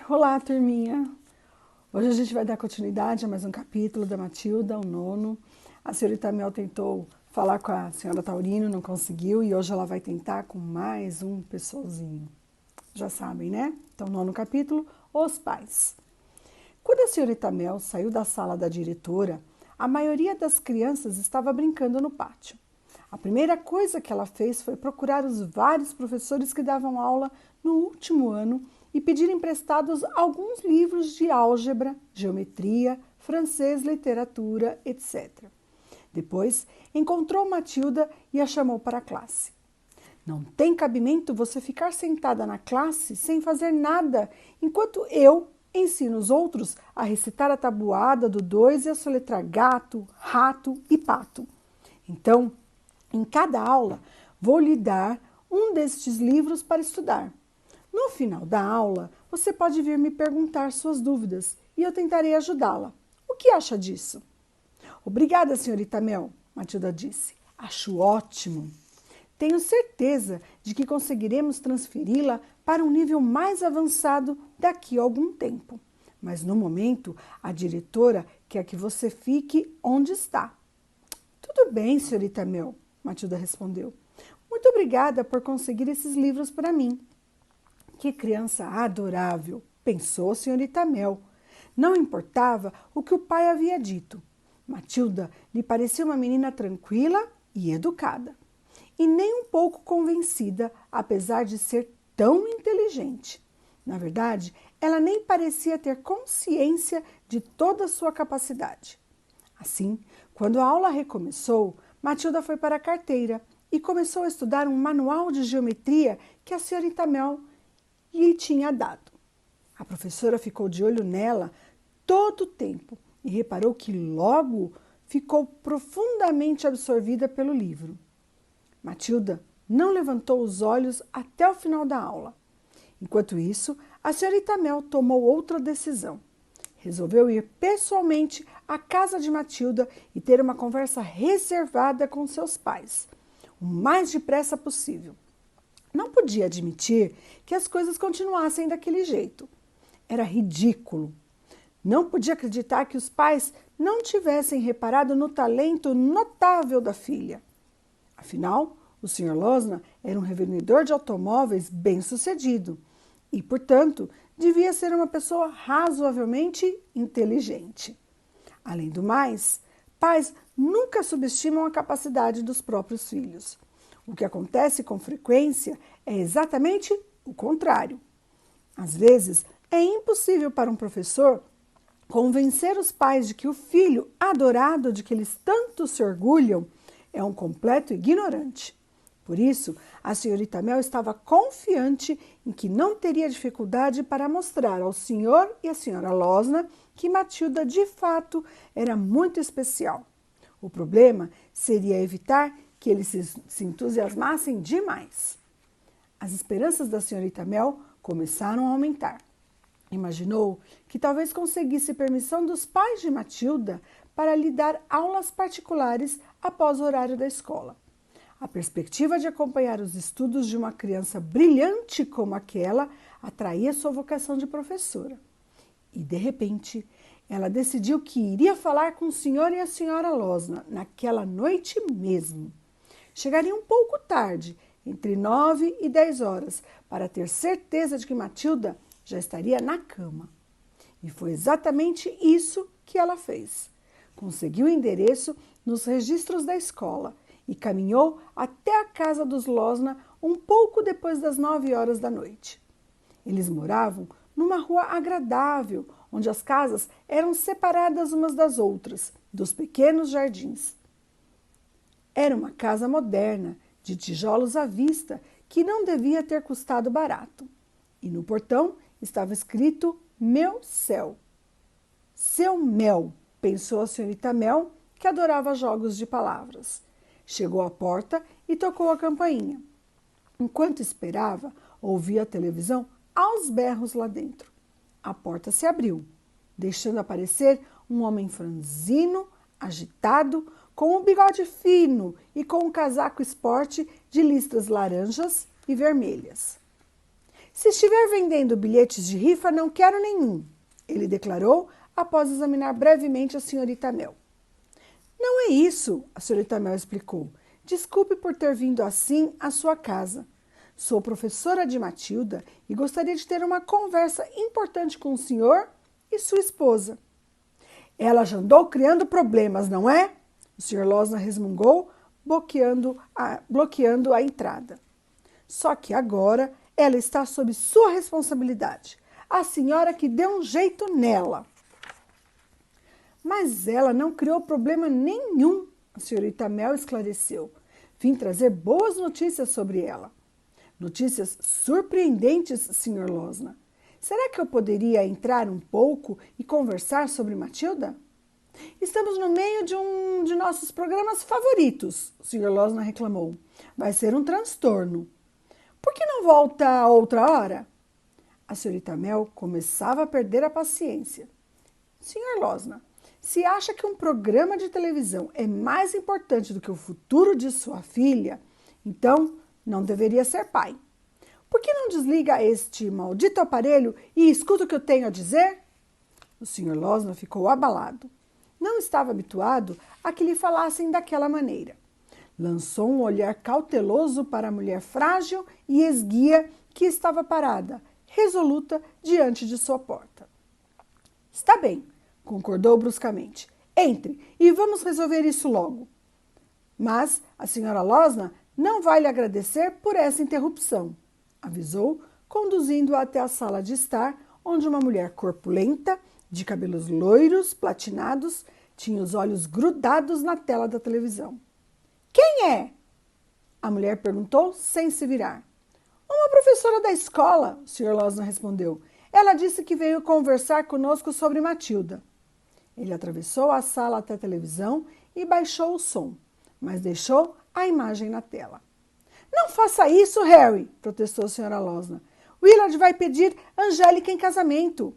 Olá, turminha! Hoje a gente vai dar continuidade a mais um capítulo da Matilda, o nono. A senhorita Mel tentou falar com a senhora Taurino, não conseguiu, e hoje ela vai tentar com mais um pessoalzinho. Já sabem, né? Então, nono capítulo, os pais. Quando a senhorita Mel saiu da sala da diretora, a maioria das crianças estava brincando no pátio. A primeira coisa que ela fez foi procurar os vários professores que davam aula no último ano e pedir emprestados alguns livros de álgebra, geometria, francês, literatura, etc. Depois, encontrou Matilda e a chamou para a classe. Não tem cabimento você ficar sentada na classe sem fazer nada, enquanto eu ensino os outros a recitar a tabuada do 2 e a soletrar gato, rato e pato. Então, em cada aula, vou lhe dar um destes livros para estudar. No final da aula, você pode vir me perguntar suas dúvidas e eu tentarei ajudá-la. O que acha disso? Obrigada, senhorita Mel, Matilda disse. Acho ótimo. Tenho certeza de que conseguiremos transferi-la para um nível mais avançado daqui a algum tempo. Mas no momento, a diretora quer que você fique onde está. Tudo bem, senhorita Mel, Matilda respondeu. Muito obrigada por conseguir esses livros para mim. Que criança adorável, pensou a senhorita Mel. Não importava o que o pai havia dito. Matilda lhe parecia uma menina tranquila e educada. E nem um pouco convencida, apesar de ser tão inteligente. Na verdade, ela nem parecia ter consciência de toda a sua capacidade. Assim, quando a aula recomeçou, Matilda foi para a carteira e começou a estudar um manual de geometria que a senhorita Mel lhe tinha dado. A professora ficou de olho nela todo o tempo e reparou que logo ficou profundamente absorvida pelo livro. Matilda não levantou os olhos até o final da aula. Enquanto isso, a senhorita Mel tomou outra decisão. Resolveu ir pessoalmente à casa de Matilda e ter uma conversa reservada com seus pais, o mais depressa possível. Não podia admitir que as coisas continuassem daquele jeito. Era ridículo. Não podia acreditar que os pais não tivessem reparado no talento notável da filha. Afinal, o Sr. Losna era um revendedor de automóveis bem-sucedido e, portanto, devia ser uma pessoa razoavelmente inteligente. Além do mais, pais nunca subestimam a capacidade dos próprios filhos. O que acontece com frequência é exatamente o contrário. Às vezes, é impossível para um professor convencer os pais de que o filho adorado de que eles tanto se orgulham é um completo ignorante. Por isso, a senhorita Mel estava confiante em que não teria dificuldade para mostrar ao senhor e à senhora Losna que Matilda, de fato, era muito especial. O problema seria evitar que eles se entusiasmassem demais. As esperanças da senhorita Mel começaram a aumentar. Imaginou que talvez conseguisse permissão dos pais de Matilda para lhe dar aulas particulares após o horário da escola. A perspectiva de acompanhar os estudos de uma criança brilhante como aquela atraía sua vocação de professora. E, de repente, ela decidiu que iria falar com o senhor e a senhora Losna naquela noite mesmo. Chegaria um pouco tarde, entre 9 e 10 horas, para ter certeza de que Matilda já estaria na cama. E foi exatamente isso que ela fez. Conseguiu o endereço nos registros da escola e caminhou até a casa dos Losna um pouco depois das 9 horas da noite. Eles moravam numa rua agradável, onde as casas eram separadas umas das outras, dos pequenos jardins. Era uma casa moderna, de tijolos à vista, que não devia ter custado barato. E no portão estava escrito Meu Céu. Seu Mel, pensou a senhorita Mel, que adorava jogos de palavras. Chegou à porta e tocou a campainha. Enquanto esperava, ouvia a televisão aos berros lá dentro. A porta se abriu, deixando aparecer um homem franzino, agitado, com um bigode fino e com um casaco esporte de listras laranjas e vermelhas. Se estiver vendendo bilhetes de rifa, não quero nenhum, ele declarou após examinar brevemente a senhorita Mel. Não é isso, a senhorita Mel explicou. Desculpe por ter vindo assim à sua casa. Sou professora de Matilda e gostaria de ter uma conversa importante com o senhor e sua esposa. Ela já andou criando problemas, não é? O Sr. Losner resmungou, bloqueando a entrada. Só que agora ela está sob sua responsabilidade. A senhora que deu um jeito nela. Mas ela não criou problema nenhum, a senhorita Mel esclareceu. Vim trazer boas notícias sobre ela. Notícias surpreendentes, Sr. Losner. Será que eu poderia entrar um pouco e conversar sobre Matilda? Estamos no meio de um de nossos programas favoritos, o Sr. Losner reclamou. Vai ser um transtorno. Por que não volta a outra hora? A senhorita Mel começava a perder a paciência. Sr. Losner, se acha que um programa de televisão é mais importante do que o futuro de sua filha, então não deveria ser pai. Por que não desliga este maldito aparelho e escuta o que eu tenho a dizer? O Sr. Losner ficou abalado. Não estava habituado a que lhe falassem daquela maneira. Lançou um olhar cauteloso para a mulher frágil e esguia que estava parada, resoluta, diante de sua porta. Está bem, concordou bruscamente. Entre e vamos resolver isso logo. Mas a senhora Losner não vai lhe agradecer por essa interrupção, avisou, conduzindo-a até a sala de estar, onde uma mulher corpulenta, de cabelos loiros, platinados, tinha os olhos grudados na tela da televisão. Quem é? A mulher perguntou sem se virar. Uma professora da escola, o Sr. Losner respondeu. Ela disse que veio conversar conosco sobre Matilda. Ele atravessou a sala até a televisão e baixou o som, mas deixou a imagem na tela. Não faça isso, Harry, protestou a Sra. Losner. Willard vai pedir Angélica em casamento.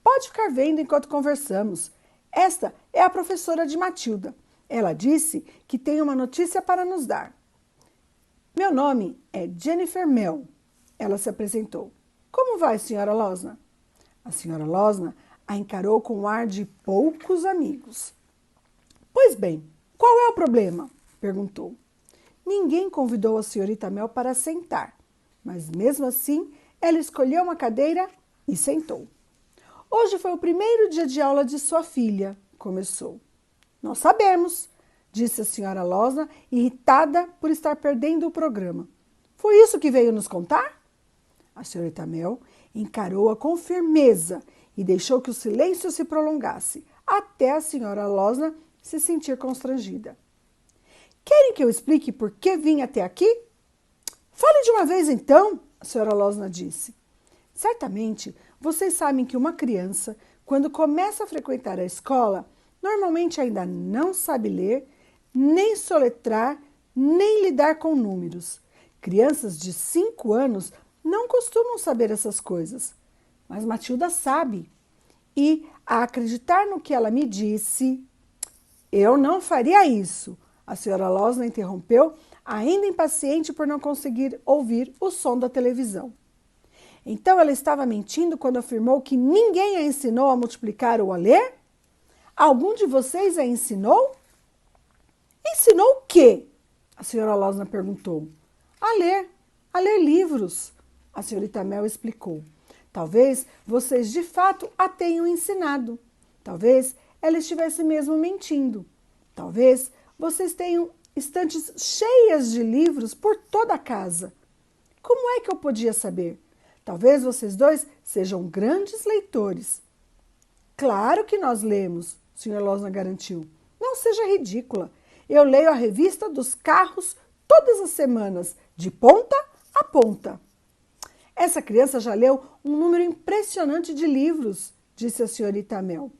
Pode ficar vendo enquanto conversamos. Esta é a professora de Matilda. Ela disse que tem uma notícia para nos dar. Meu nome é Jennifer Mel. Ela se apresentou. Como vai, Sra. Losner? A Sra. Losner a encarou com um ar de poucos amigos. Pois bem, qual é o problema? Perguntou. Ninguém convidou a senhorita Mel para sentar, mas mesmo assim ela escolheu uma cadeira e sentou. Hoje foi o primeiro dia de aula de sua filha, começou. Nós sabemos, disse a senhora Losner, irritada por estar perdendo o programa. Foi isso que veio nos contar? A senhorita Mel encarou-a com firmeza e deixou que o silêncio se prolongasse, até a senhora Losner se sentir constrangida. Querem que eu explique por que vim até aqui? Fale de uma vez então, a senhora Losner disse. Certamente, vocês sabem que uma criança, quando começa a frequentar a escola, normalmente ainda não sabe ler, nem soletrar, nem lidar com números. Crianças de 5 anos não costumam saber essas coisas. Mas Matilda sabe. E, a acreditar no que ela me disse, eu não faria isso. A senhora Losner interrompeu, ainda impaciente por não conseguir ouvir o som da televisão. Então ela estava mentindo quando afirmou que ninguém a ensinou a multiplicar ou a ler? Algum de vocês a ensinou? Ensinou o quê? A senhora Losner perguntou. A ler livros, a senhorita Mel explicou. Talvez vocês de fato a tenham ensinado. Talvez ela estivesse mesmo mentindo. Talvez vocês tenham estantes cheias de livros por toda a casa. Como é que eu podia saber? Talvez vocês dois sejam grandes leitores. Claro que nós lemos, o Sr. Losner garantiu. Não seja ridícula. Eu leio a revista dos carros todas as semanas, de ponta a ponta. Essa criança já leu um número impressionante de livros, disse a senhorita Mel.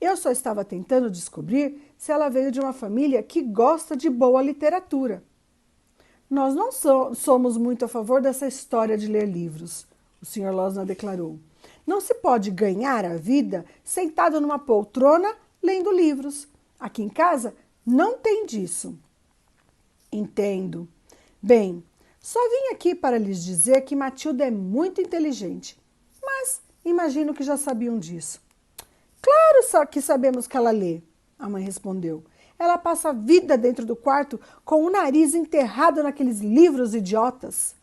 Eu só estava tentando descobrir se ela veio de uma família que gosta de boa literatura. Nós não somos muito a favor dessa história de ler livros, o Sr. Losner declarou. Não se pode ganhar a vida sentado numa poltrona lendo livros. Aqui em casa não tem disso. Entendo. Bem, Só vim aqui para lhes dizer que Matilda é muito inteligente, mas imagino que já sabiam disso. Claro só que sabemos que ela lê, a mãe respondeu. Ela passa a vida dentro do quarto com o nariz enterrado naqueles livros idiotas.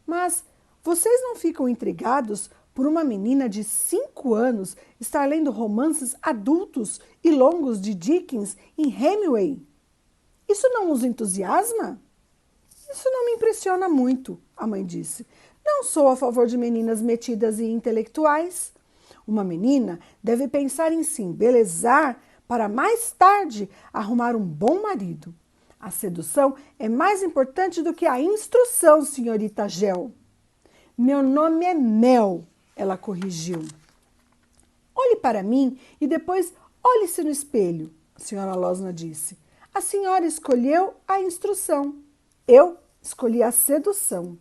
Mas vocês não ficam intrigados por uma menina de 5 anos estar lendo romances adultos e longos de Dickens em Hemingway? Isso não os entusiasma? Isso não me impressiona muito, a mãe disse. Não sou a favor de meninas metidas e intelectuais. Uma menina deve pensar em se embelezar para mais tarde arrumar um bom marido. A sedução é mais importante do que a instrução, senhorita Gel. Meu nome é Mel, ela corrigiu. Olhe para mim e depois olhe-se no espelho, a senhora Losna disse. A senhora escolheu a instrução. Eu escolhi a sedução.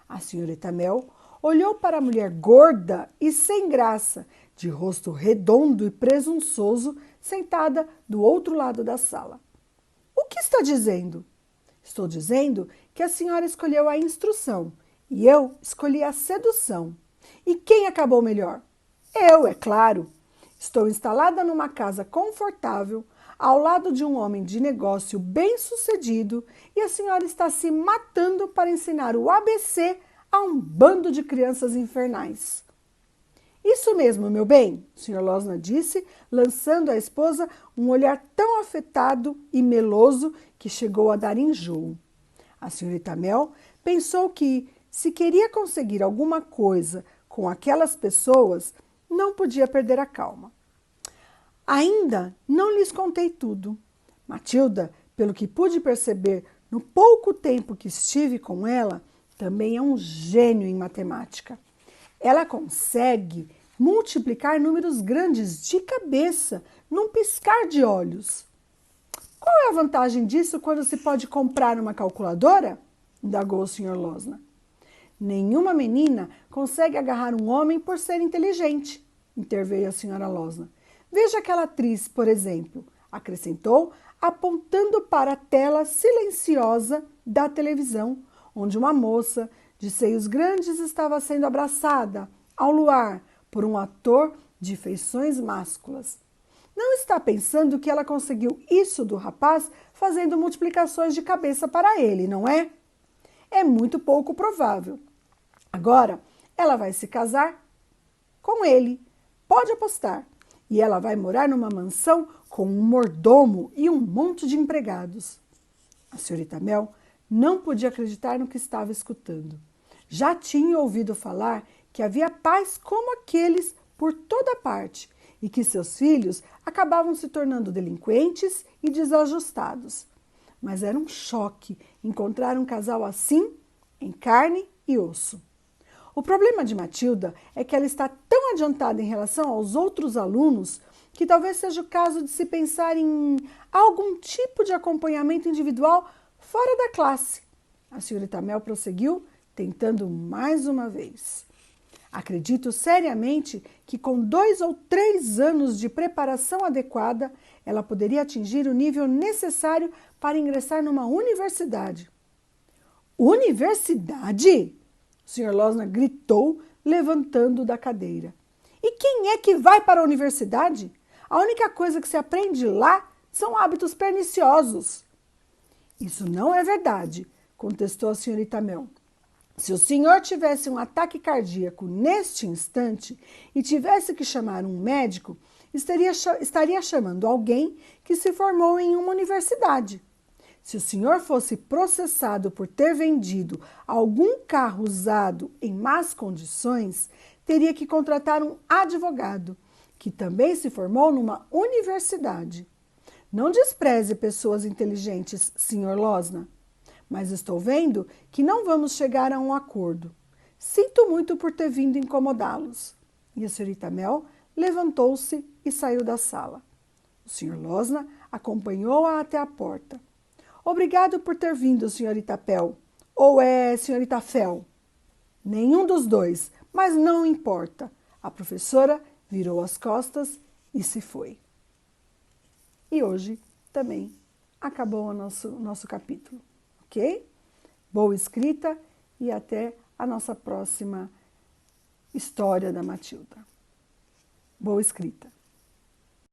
A senhorita Mel olhou para a mulher gorda e sem graça, de rosto redondo e presunçoso, sentada do outro lado da sala. O que está dizendo? Estou dizendo que a senhora escolheu a instrução e eu escolhi a sedução. E quem acabou melhor? Eu, é claro. Estou instalada numa casa confortável, ao lado de um homem de negócio bem-sucedido, e a senhora está se matando para ensinar o ABC a um bando de crianças infernais. Isso mesmo, meu bem, o Sr. Losna disse, lançando à esposa um olhar tão afetado e meloso que chegou a dar enjoo. A senhorita Mel pensou que, se queria conseguir alguma coisa com aquelas pessoas, não podia perder a calma. Ainda não lhes contei tudo. Matilda, pelo que pude perceber no pouco tempo que estive com ela, também é um gênio em matemática. Ela consegue multiplicar números grandes de cabeça, num piscar de olhos. Qual é a vantagem disso quando se pode comprar uma calculadora? Indagou o Sr. Losna. Nenhuma menina consegue agarrar um homem por ser inteligente, interveio a senhora Losna. Veja aquela atriz, por exemplo, acrescentou, apontando para a tela silenciosa da televisão, onde uma moça de seios grandes estava sendo abraçada ao luar por um ator de feições másculas. Não está pensando que ela conseguiu isso do rapaz fazendo multiplicações de cabeça para ele, não é? É muito pouco provável. Agora, ela vai se casar com ele, pode apostar. E ela vai morar numa mansão com um mordomo e um monte de empregados. A senhorita Mel não podia acreditar no que estava escutando. Já tinha ouvido falar que havia pais como aqueles por toda parte e que seus filhos acabavam se tornando delinquentes e desajustados. Mas era um choque encontrar um casal assim, em carne e osso. O problema de Matilda é que ela está tão adiantada em relação aos outros alunos que talvez seja o caso de se pensar em algum tipo de acompanhamento individual fora da classe. A senhorita Mel prosseguiu, tentando mais uma vez. Acredito seriamente que com 2 ou 3 anos de preparação adequada, ela poderia atingir o nível necessário para ingressar numa universidade. Universidade? O Sr. Losna gritou, levantando da cadeira. E quem é que vai para a universidade? A única coisa que se aprende lá são hábitos perniciosos. Isso não é verdade, contestou a senhorita Mel. Se o senhor tivesse um ataque cardíaco neste instante e tivesse que chamar um médico, estaria chamando alguém que se formou em uma universidade. Se o senhor fosse processado por ter vendido algum carro usado em más condições, teria que contratar um advogado, que também se formou numa universidade. Não despreze pessoas inteligentes, senhor Losna, mas estou vendo que não vamos chegar a um acordo. Sinto muito por ter vindo incomodá-los. E a senhorita Mel levantou-se e saiu da sala. O senhor Losna acompanhou-a até a porta. Obrigado por ter vindo, senhorita Pel. Ou é senhorita Fel? Nenhum dos dois, mas não importa. A professora virou as costas e se foi. E hoje também acabou o nosso capítulo, ok? Boa escrita e até a nossa próxima história da Matilda. Boa escrita!